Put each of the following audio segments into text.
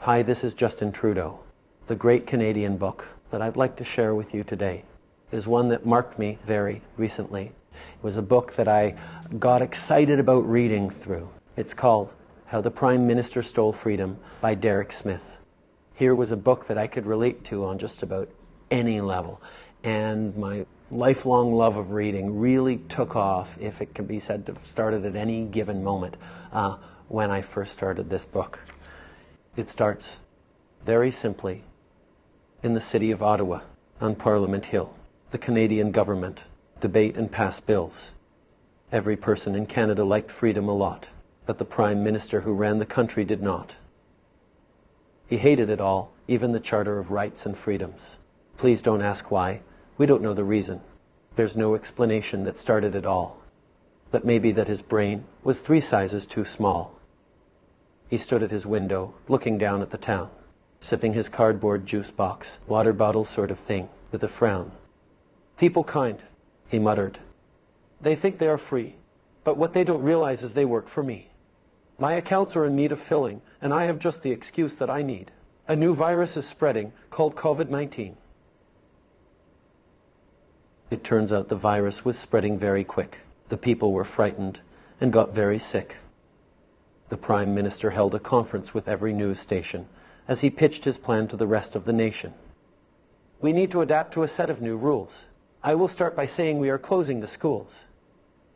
Hi, this is Justin Trudeau. The great Canadian book that I'd like to share with you today is one that marked me very recently. It was a book that I got excited about reading through. It's called How the Prime Minister Stole Freedom by Derek Smith. Here was a book that I could relate to on just about any level. And my lifelong love of reading really took off, if it can be said to have started at any given moment, when I first started this book. It starts very simply in the city of Ottawa, on Parliament Hill. The Canadian government debate and pass bills. Every person in Canada liked freedom a lot, but the Prime Minister who ran the country did not. He hated it all, even the Charter of Rights and Freedoms. Please don't ask why. We don't know the reason. There's no explanation that started it all. But maybe that his brain was 3 sizes too small. He stood at his window, looking down at the town, sipping his cardboard juice box, water bottle sort of thing, with a frown. "People kind," he muttered. "They think they are free, but what they don't realize is they work for me. My accounts are in need of filling, and I have just the excuse that I need. A new virus is spreading, called COVID-19. It turns out the virus was spreading very quick. The people were frightened and got very sick. The Prime Minister held a conference with every news station as he pitched his plan to the rest of the nation. "We need to adapt to a set of new rules. I will start by saying we are closing the schools.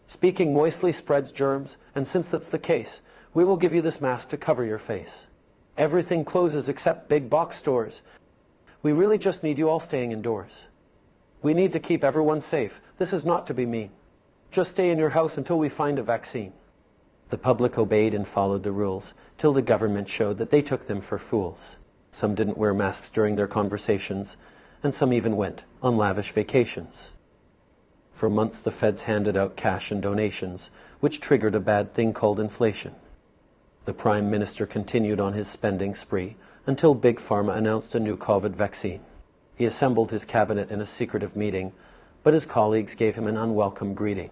Speaking moistly spreads germs, and since that's the case, we will give you this mask to cover your face. Everything closes except big box stores. We really just need you all staying indoors. We need to keep everyone safe. This is not to be mean. Just stay in your house until we find a vaccine." The public obeyed and followed the rules, till the government showed that they took them for fools. Some didn't wear masks during their conversations, and some even went on lavish vacations. For months the feds handed out cash and donations, which triggered a bad thing called inflation. The Prime Minister continued on his spending spree until Big Pharma announced a new COVID vaccine. He assembled his cabinet in a secretive meeting, but his colleagues gave him an unwelcome greeting.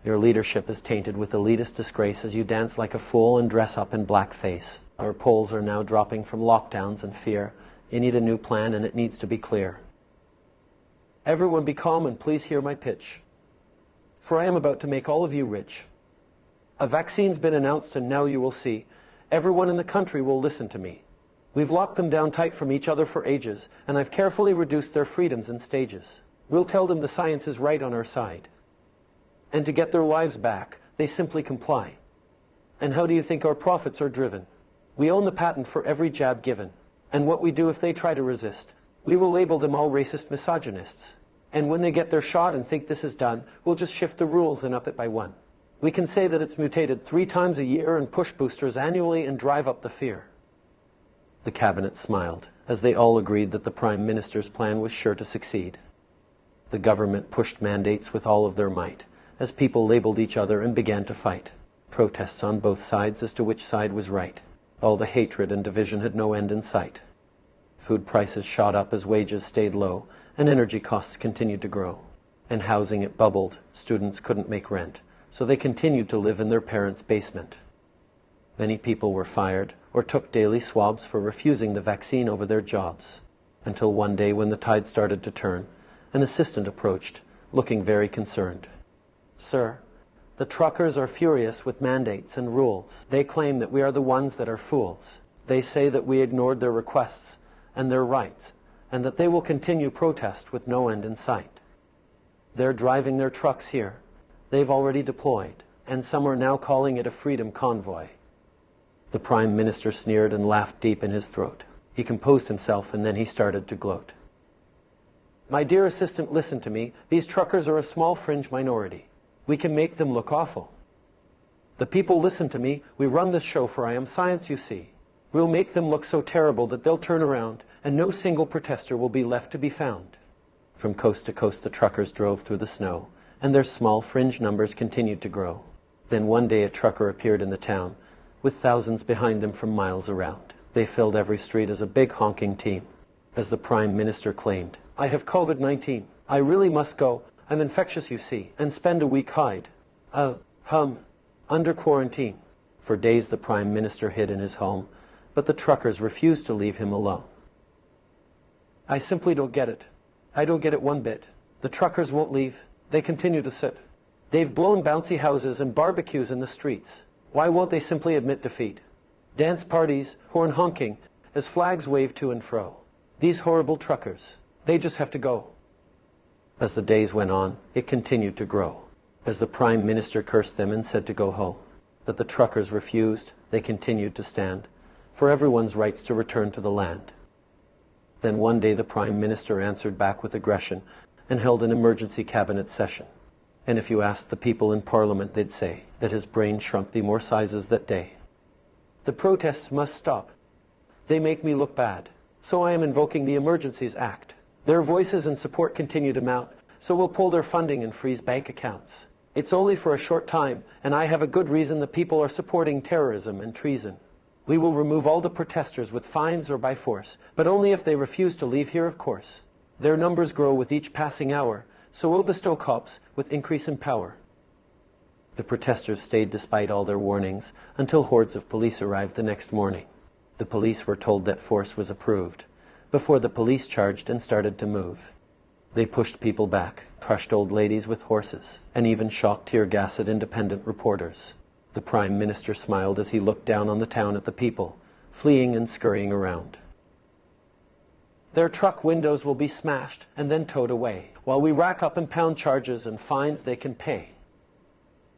"Your leadership is tainted with elitist disgrace as you dance like a fool and dress up in blackface. Our polls are now dropping from lockdowns and fear. You need a new plan, and it needs to be clear. Everyone be calm and please hear my pitch. For I am about to make all of you rich. A vaccine's been announced, and now you will see. Everyone in the country will listen to me. We've locked them down tight from each other for ages, and I've carefully reduced their freedoms in stages. We'll tell them the science is right on our side. And to get their lives back, they simply comply. And how do you think our profits are driven? We own the patent for every jab given. And what we do if they try to resist? We will label them all racist misogynists. And when they get their shot and think this is done, we'll just shift the rules and up it by 1. We can say that it's mutated 3 times a year and push boosters annually and drive up the fear." The cabinet smiled, as they all agreed that the Prime Minister's plan was sure to succeed. The government pushed mandates with all of their might, as people labeled each other and began to fight. Protests on both sides as to which side was right. All the hatred and division had no end in sight. Food prices shot up as wages stayed low, and energy costs continued to grow. In housing it bubbled, students couldn't make rent, so they continued to live in their parents' basement. Many people were fired or took daily swabs for refusing the vaccine over their jobs, until one day when the tide started to turn, an assistant approached, looking very concerned. "Sir, the truckers are furious with mandates and rules. They claim that we are the ones that are fools. They say that we ignored their requests and their rights, and that they will continue protest with no end in sight. They're driving their trucks here. They've already deployed, and some are now calling it a freedom convoy." The Prime Minister sneered and laughed deep in his throat. He composed himself, and then he started to gloat. "My dear assistant, listen to me. These truckers are a small fringe minority. We can make them look awful. The people listen to me. We run this show, for I am science, you see. We'll make them look so terrible that they'll turn around, and no single protester will be left to be found." From coast to coast the truckers drove through the snow, and their small fringe numbers continued to grow. Then one day a trucker appeared in the town, with thousands behind them from miles around. They filled every street as a big honking team. As the Prime Minister claimed, "I have COVID-19. I really must go. I'm infectious, you see, and spend a week under quarantine." For days the Prime Minister hid in his home, but the truckers refused to leave him alone. I simply don't get it. I don't get it one bit. The truckers won't leave. They continue to sit. They've blown bouncy houses and barbecues in the streets. Why won't they simply admit defeat? Dance parties, horn honking, as flags wave to and fro. These horrible truckers, they just have to go. As the days went on, it continued to grow. As the Prime Minister cursed them and said to go home. But the truckers refused, they continued to stand, for everyone's rights to return to the land. Then one day the Prime Minister answered back with aggression and held an emergency cabinet session. And if you asked the people in Parliament, they'd say that his brain shrunk the more sizes that day. The protests must stop. They make me look bad. So I am invoking the Emergencies Act. Their voices and support continue to mount, so we'll pull their funding and freeze bank accounts. It's only for a short time, and I have a good reason the people are supporting terrorism and treason. We will remove all the protesters with fines or by force, but only if they refuse to leave here, of course. Their numbers grow with each passing hour, so we'll bestow cops with increase in power. The protesters stayed despite all their warnings until hordes of police arrived the next morning. The police were told that force was approved, before the police charged and started to move. They pushed people back, crushed old ladies with horses, and even shot tear gas at independent reporters. The Prime Minister smiled as he looked down on the town at the people, fleeing and scurrying around. Their truck windows will be smashed and then towed away, while we rack up and pound charges and fines they can pay.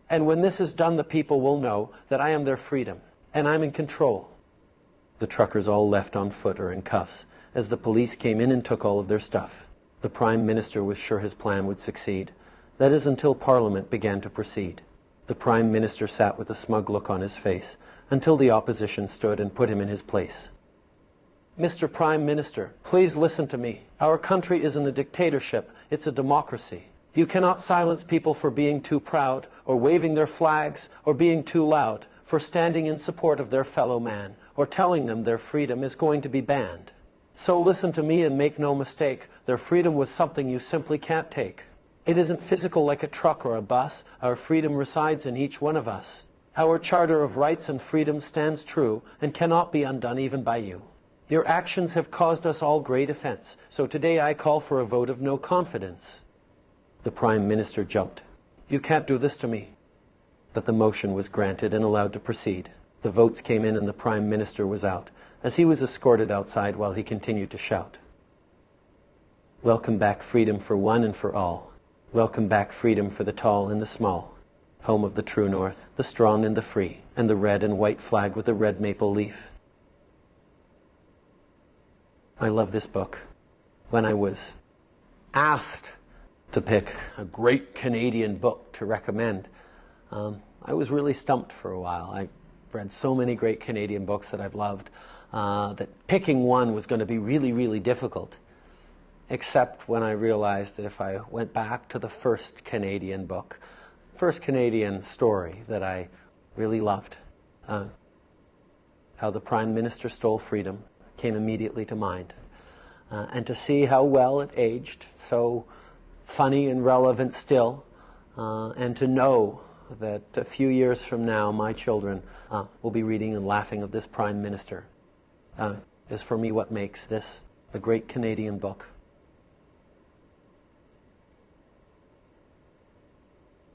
And when this is done, the people will know that I am their freedom, and I'm in control. The truckers all left on foot or in cuffs, as the police came in and took all of their stuff. The Prime Minister was sure his plan would succeed. That is until Parliament began to proceed. The Prime Minister sat with a smug look on his face, until the opposition stood and put him in his place. Mr. Prime Minister, please listen to me. Our country isn't a dictatorship, it's a democracy. You cannot silence people for being too proud, or waving their flags, or being too loud, for standing in support of their fellow man, or telling them their freedom is going to be banned. So listen to me and make no mistake, their freedom was something you simply can't take. It isn't physical like a truck or a bus, our freedom resides in each one of us. Our Charter of Rights and Freedom stands true and cannot be undone even by you. Your actions have caused us all great offense, so today I call for a vote of no confidence. The Prime Minister jumped. You can't do this to me. But the motion was granted and allowed to proceed. The votes came in and the Prime Minister was out, as he was escorted outside while he continued to shout. Welcome back freedom for one and for all. Welcome back freedom for the tall and the small. Home of the true north, the strong and the free, and the red and white flag with a red maple leaf. I love this book. When I was asked to pick a great Canadian book to recommend, I was really stumped for a while. I've read so many great Canadian books that I've loved that picking one was going to be really, really difficult. Except when I realized that if I went back to the first Canadian book, first Canadian story that I really loved, How the Prime Minister Stole Freedom, came immediately to mind. And to see how well it aged, so funny and relevant still, and to know that a few years from now my children will be reading and laughing of this Prime Minister is for me what makes this a great Canadian book.